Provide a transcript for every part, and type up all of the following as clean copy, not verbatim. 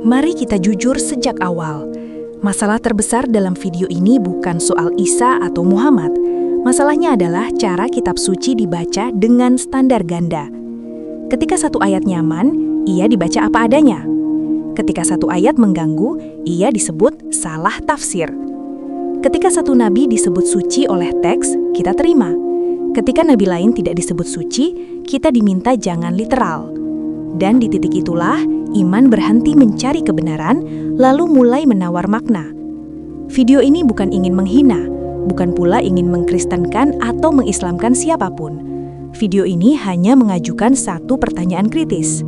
Mari kita jujur sejak awal. Masalah terbesar dalam video ini bukan soal Isa atau Muhammad. Masalahnya adalah cara kitab suci dibaca dengan standar ganda. Ketika satu ayat nyaman, ia dibaca apa adanya. Ketika satu ayat mengganggu, ia disebut salah tafsir. Ketika satu nabi disebut suci oleh teks, kita terima. Ketika nabi lain tidak disebut suci, kita diminta jangan literal. Dan di titik itulah, iman berhenti mencari kebenaran, lalu mulai menawar makna. Video ini bukan ingin menghina, bukan pula ingin mengkristenkan atau mengislamkan siapapun. Video ini hanya mengajukan satu pertanyaan kritis.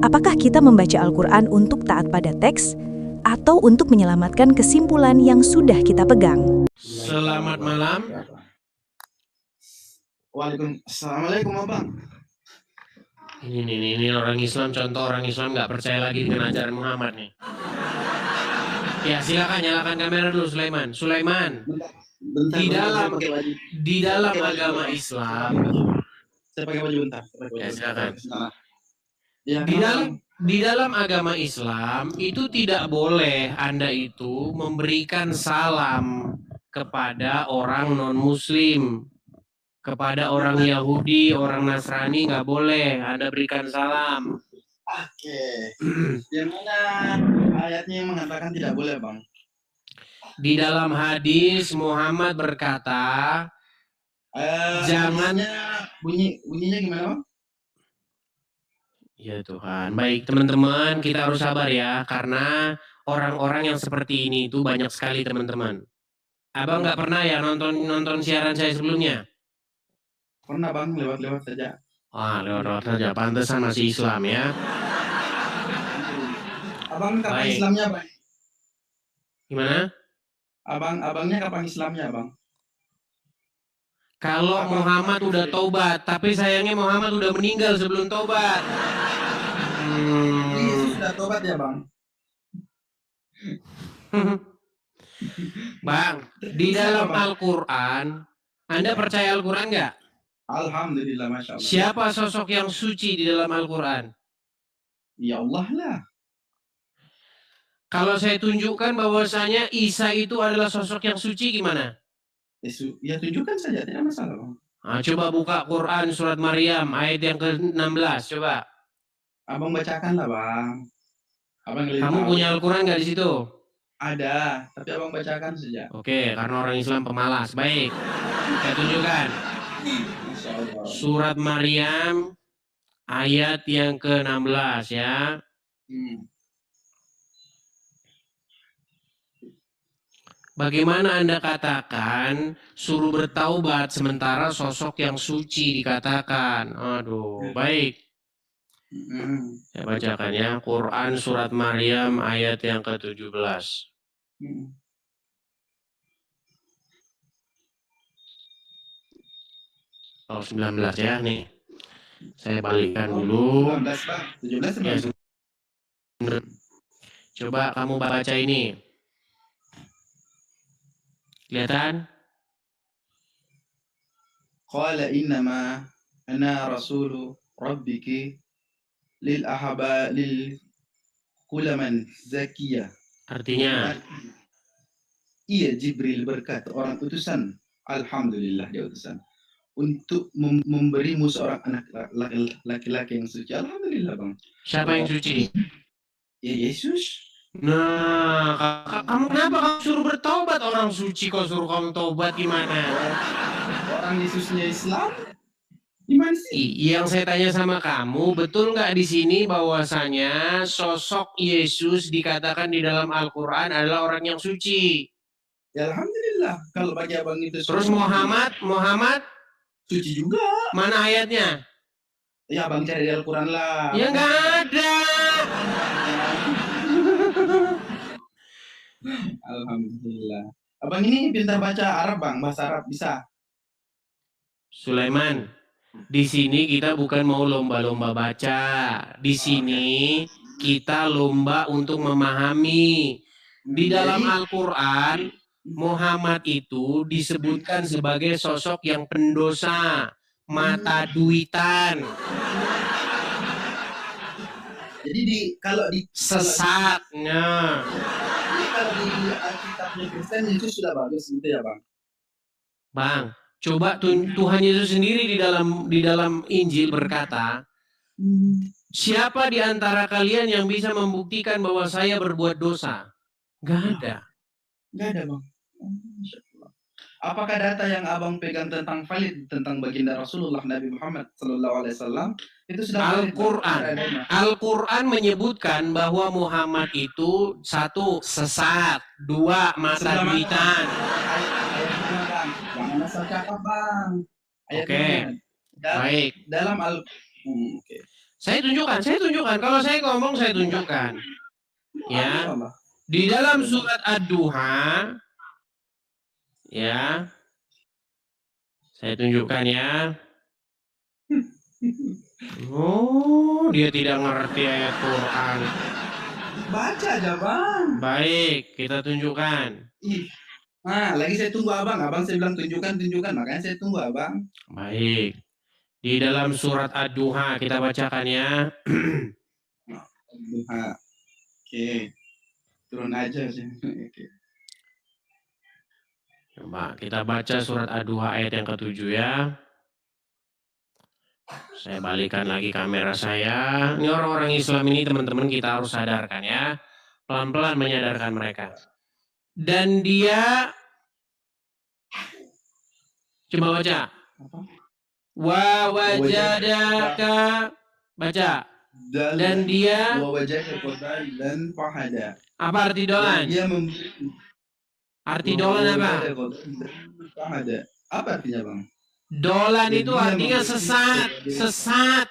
Apakah kita membaca Al-Quran untuk taat pada teks, atau untuk menyelamatkan kesimpulan yang sudah kita pegang? Selamat malam. Assalamualaikum abang. Ini orang Islam, contoh orang Islam nggak percaya lagi dengan ajaran Muhammad nih. Ya silakan nyalakan kamera dulu Sulaiman. Sulaiman, Bentar, di dalam agama Islam, saya pakai baju bentar. ya silakan. Ya, Di dalam agama Islam itu tidak boleh Anda itu memberikan salam kepada orang non-Muslim. Kepada orang Yahudi, orang Nasrani nggak boleh Anda berikan salam. Oke. Yang mana ayatnya yang mengatakan tidak boleh, Bang? Di dalam hadis Muhammad berkata, jangan bunyinya gimana, Bang? Ya Tuhan. Baik teman-teman, kita harus sabar ya, karena orang-orang yang seperti ini itu banyak sekali teman-teman. Abang nggak pernah ya nonton siaran saya sebelumnya? Pernah, Bang, lewat-lewat saja. Wah, lewat-lewat saja. Pantesan masih Islam ya. Abang kapan Baik. Islamnya, Bang? Gimana? Abangnya kapan Islamnya, Bang? Kalau Muhammad udah taubat, tapi sayangnya Muhammad udah meninggal sebelum taubat. Yesus sudah taubat ya, Bang? Bang, di dalam Al-Quran, Anda percaya Al-Quran nggak? Alhamdulillah, Masya Allah. Siapa sosok yang suci di dalam Al-Quran? Ya Allah lah. Kalau saya tunjukkan bahwasanya Isa itu adalah sosok yang suci, gimana? Ya tunjukkan saja, tidak masalah, Bang. Nah, coba buka Quran surat Maryam ayat yang ke-16, coba. Abang bacakan lah, Bang. Abang Kamu punya Al-Quran nggak di situ? Ada, tapi abang bacakan saja. Oke, karena orang Islam pemalas. Baik, saya tunjukkan. Surat Maryam ayat yang ke-16 ya. Bagaimana Anda katakan suruh bertaubat sementara sosok yang suci dikatakan? Aduh, baik. Saya bacakan ya, Quran surat Maryam ayat yang ke-17. Oh, 19 ya, nih. Saya balikkan dulu. 19, Bang. 17 Ya, Bang. coba kamu baca ini. Kelihatan? Qala innama ana rasulu rabbiki lil kulaman zakiyah. Artinya? Iya, Jibril berkata, orang utusan. Alhamdulillah, dia utusan. Untuk memberimu seorang anak laki-laki yang suci. Alhamdulillah, Bang. Siapa yang suci? Ya, Yesus. Nah, kamu kenapa kamu suruh bertobat orang suci, kok suruh kamu tobat gimana? Orang Yesusnya Islam? Gimana sih? Yang saya tanya sama kamu, betul nggak di sini bahwasanya sosok Yesus dikatakan di dalam Al-Quran adalah orang yang suci? Ya, alhamdulillah. Kalau bagi abang itu. Terus Muhammad suci juga. Mana ayatnya? Ya, abang cari di Al-Quran lah. Ya nggak ada. Alhamdulillah. Abang ini pintar baca Arab, Bang. Bahasa Arab bisa. Sulaiman, di sini kita bukan mau lomba-lomba baca. Di sini kita lomba untuk memahami. Di dalam Al-Quran, Muhammad itu disebutkan sebagai sosok yang pendosa, mata duitan. Jadi kalau di Sesatnya. kalau di Alkitabnya Kristen itu sudah bagus gitu ya Bang. Bang, coba Tuhan Yesus sendiri di dalam Injil berkata, siapa di antara kalian yang bisa membuktikan bahwa saya berbuat dosa? Gak ada. Nggak ada Bang. Masya Allah. Apakah data yang abang pegang tentang valid tentang baginda Rasulullah Nabi Muhammad Sallallahu Alaihi Wasallam itu sudah valid, Bang? Al-Quran menyebutkan bahwa Muhammad itu satu sesat, dua mata duitan. Ayat mana Bang? Jangan asal cakap Bang. Ayat Oke. mana? Baik. Dalam oke. Saya tunjukkan. Kalau saya ngomong saya tunjukkan. Ya. Allah. Di dalam surat Ad-Duha, ya, saya tunjukkan ya. Oh, dia tidak ngerti ayat Quran. Baca aja Bang. Baik, kita tunjukkan. Nah, lagi saya tunggu abang. Abang saya bilang tunjukkan. Makanya saya tunggu abang. Baik. Di dalam surat Ad-Duha kita bacakan ya. Ad-Duha. Oke. Turun aja sih. Oke. Coba kita baca surat Ad-Duha ayat yang ke-7 ya. Saya balikan lagi kamera saya. Ini orang-orang Islam ini teman-teman kita harus sadarkan ya. Pelan-pelan menyadarkan mereka. Dan dia coba baca. Wa wajadaka, baca. Dan dia wa wajadaka dan fahada. Apa arti dolan? Dia Arti dolan apa? Fahada. Apa artinya Bang? Dolan itu artinya sesat.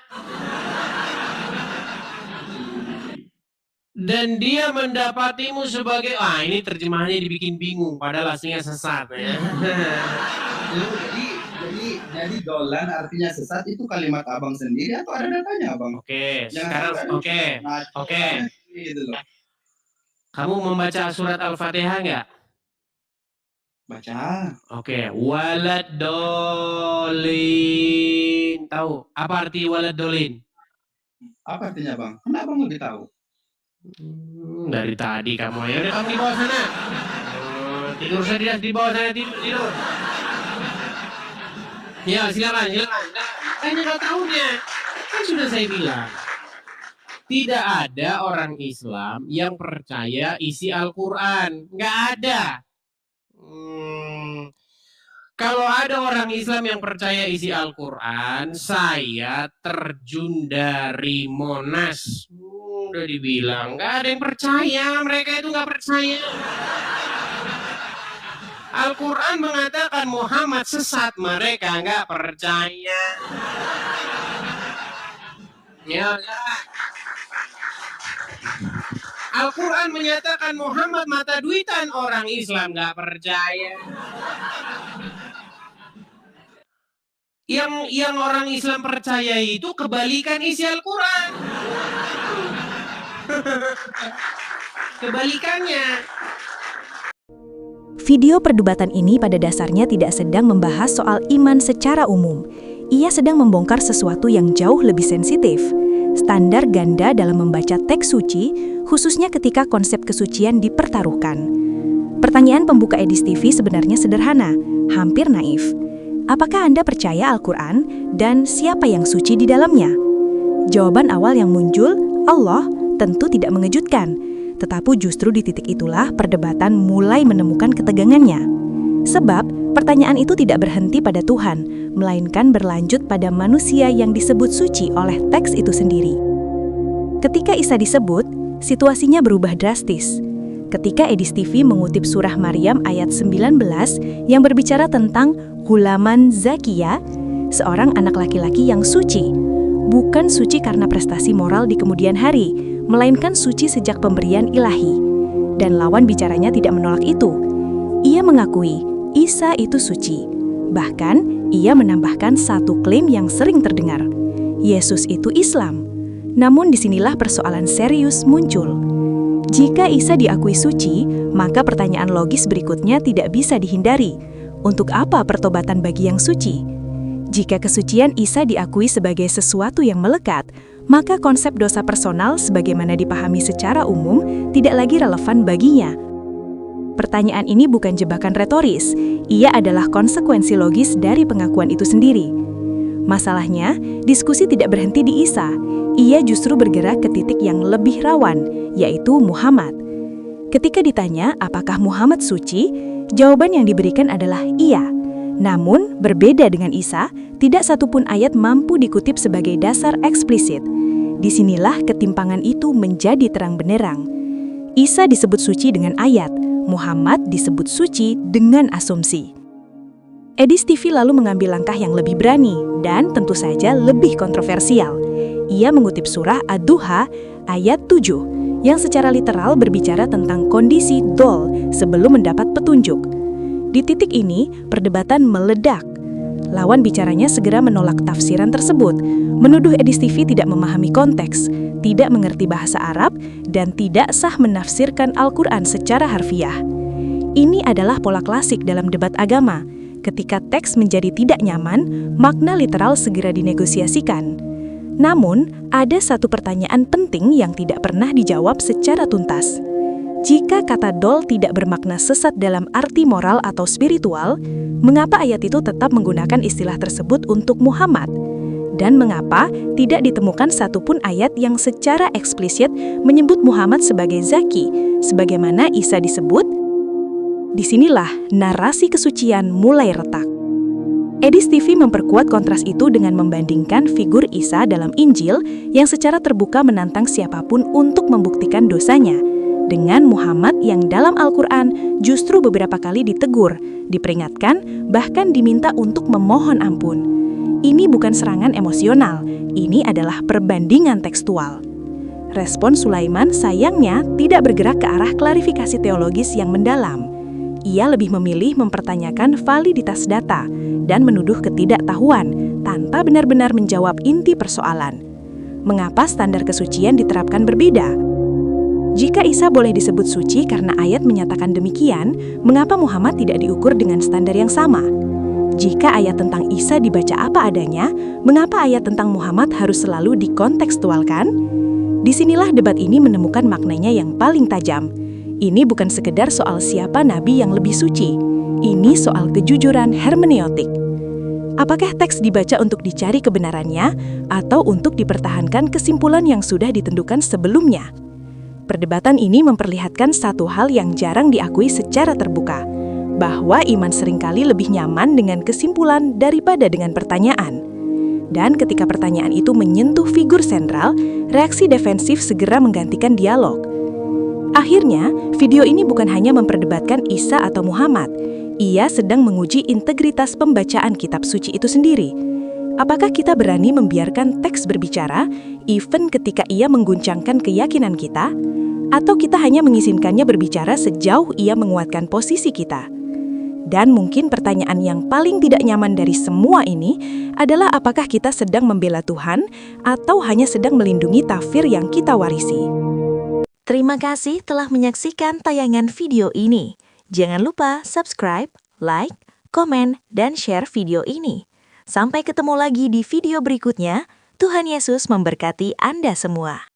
Dan dia mendapatimu sebagai, ini terjemahannya dibikin bingung, padahal aslinya sesat ya. Jadi dolan artinya sesat itu kalimat abang sendiri atau ada datanya Abang? Oke, sekarang oke. Gitu loh. Kamu membaca surat Al-Fatihah nggak? Baca. Oke, walad dolin. Tahu apa arti walad dolin? Apa artinya Bang? Kenapa Abang lebih tahu? Dari tadi kamu ya udah kamu di bawah sana. Tidur saja di bawah sana tidur. Ya silakan. Kan nggak tahunya. Kan sudah saya bilang. Tidak ada orang Islam yang percaya isi Al-Quran. Nggak ada. Kalau ada orang Islam yang percaya isi Al-Quran, saya terjun dari Monas. Udah dibilang, nggak ada yang percaya. Mereka itu nggak percaya. Al-Quran mengatakan Muhammad sesat. Mereka nggak percaya. Ya. Al-Quran menyatakan Muhammad mata duitan, orang Islam nggak percaya. Yang orang Islam percaya itu kebalikan isi Al-Quran. Kebalikannya. Video perdebatan ini pada dasarnya tidak sedang membahas soal iman secara umum. Ia sedang membongkar sesuatu yang jauh lebih sensitif. Standar ganda dalam membaca teks suci, khususnya ketika konsep kesucian dipertaruhkan. Pertanyaan pembuka Edis TV sebenarnya sederhana, hampir naif. Apakah Anda percaya Al-Quran dan siapa yang suci di dalamnya? Jawaban awal yang muncul, Allah, tentu tidak mengejutkan. Tetapi justru di titik itulah perdebatan mulai menemukan ketegangannya. Sebab, pertanyaan itu tidak berhenti pada Tuhan, melainkan berlanjut pada manusia yang disebut suci oleh teks itu sendiri. Ketika Isa disebut, situasinya berubah drastis. Ketika Edis TV mengutip surah Maryam ayat 19 yang berbicara tentang Hulaman Zakia, seorang anak laki-laki yang suci. Bukan suci karena prestasi moral di kemudian hari, melainkan suci sejak pemberian ilahi. Dan lawan bicaranya tidak menolak itu. Ia mengakui Isa itu suci. Bahkan, ia menambahkan satu klaim yang sering terdengar. Yesus itu Islam. Namun disinilah persoalan serius muncul. Jika Isa diakui suci, maka pertanyaan logis berikutnya tidak bisa dihindari. Untuk apa pertobatan bagi yang suci? Jika kesucian Isa diakui sebagai sesuatu yang melekat, maka konsep dosa personal sebagaimana dipahami secara umum tidak lagi relevan baginya. Pertanyaan ini bukan jebakan retoris, ia adalah konsekuensi logis dari pengakuan itu sendiri. Masalahnya, diskusi tidak berhenti di Isa, ia justru bergerak ke titik yang lebih rawan, yaitu Muhammad. Ketika ditanya apakah Muhammad suci, jawaban yang diberikan adalah iya. Namun, berbeda dengan Isa, tidak satupun ayat mampu dikutip sebagai dasar eksplisit. Disinilah ketimpangan itu menjadi terang benderang. Isa disebut suci dengan ayat, Muhammad disebut suci dengan asumsi. Edis TV lalu mengambil langkah yang lebih berani dan tentu saja lebih kontroversial. Ia mengutip surah Ad-Duha ayat 7 yang secara literal berbicara tentang kondisi dhol sebelum mendapat petunjuk. Di titik ini, perdebatan meledak. Lawan bicaranya segera menolak tafsiran tersebut, menuduh Edis TV tidak memahami konteks, tidak mengerti bahasa Arab, dan tidak sah menafsirkan Al-Quran secara harfiah. Ini adalah pola klasik dalam debat agama. Ketika teks menjadi tidak nyaman, makna literal segera dinegosiasikan. Namun, ada satu pertanyaan penting yang tidak pernah dijawab secara tuntas. Jika kata dhol tidak bermakna sesat dalam arti moral atau spiritual, mengapa ayat itu tetap menggunakan istilah tersebut untuk Muhammad? Dan mengapa tidak ditemukan satupun ayat yang secara eksplisit menyebut Muhammad sebagai zaki, sebagaimana Isa disebut? Disinilah narasi kesucian mulai retak. Edis TV memperkuat kontras itu dengan membandingkan figur Isa dalam Injil yang secara terbuka menantang siapapun untuk membuktikan dosanya, dengan Muhammad yang dalam Al-Quran justru beberapa kali ditegur, diperingatkan, bahkan diminta untuk memohon ampun. Ini bukan serangan emosional, ini adalah perbandingan tekstual. Respon Sulaiman sayangnya tidak bergerak ke arah klarifikasi teologis yang mendalam. Ia lebih memilih mempertanyakan validitas data dan menuduh ketidaktahuan tanpa benar-benar menjawab inti persoalan. Mengapa standar kesucian diterapkan berbeda? Jika Isa boleh disebut suci karena ayat menyatakan demikian, mengapa Muhammad tidak diukur dengan standar yang sama? Jika ayat tentang Isa dibaca apa adanya, mengapa ayat tentang Muhammad harus selalu dikontekstualkan? Disinilah debat ini menemukan maknanya yang paling tajam. Ini bukan sekedar soal siapa nabi yang lebih suci. Ini soal kejujuran hermeneutik. Apakah teks dibaca untuk dicari kebenarannya atau untuk dipertahankan kesimpulan yang sudah ditentukan sebelumnya? Perdebatan ini memperlihatkan satu hal yang jarang diakui secara terbuka, bahwa iman seringkali lebih nyaman dengan kesimpulan daripada dengan pertanyaan. Dan ketika pertanyaan itu menyentuh figur sentral, reaksi defensif segera menggantikan dialog. Akhirnya, video ini bukan hanya memperdebatkan Isa atau Muhammad, ia sedang menguji integritas pembacaan kitab suci itu sendiri. Apakah kita berani membiarkan teks berbicara, even ketika ia mengguncangkan keyakinan kita? Atau kita hanya mengizinkannya berbicara sejauh ia menguatkan posisi kita? Dan mungkin pertanyaan yang paling tidak nyaman dari semua ini adalah apakah kita sedang membela Tuhan atau hanya sedang melindungi tafsir yang kita warisi. Terima kasih telah menyaksikan tayangan video ini. Jangan lupa subscribe, like, komen, dan share video ini. Sampai ketemu lagi di video berikutnya. Tuhan Yesus memberkati Anda semua.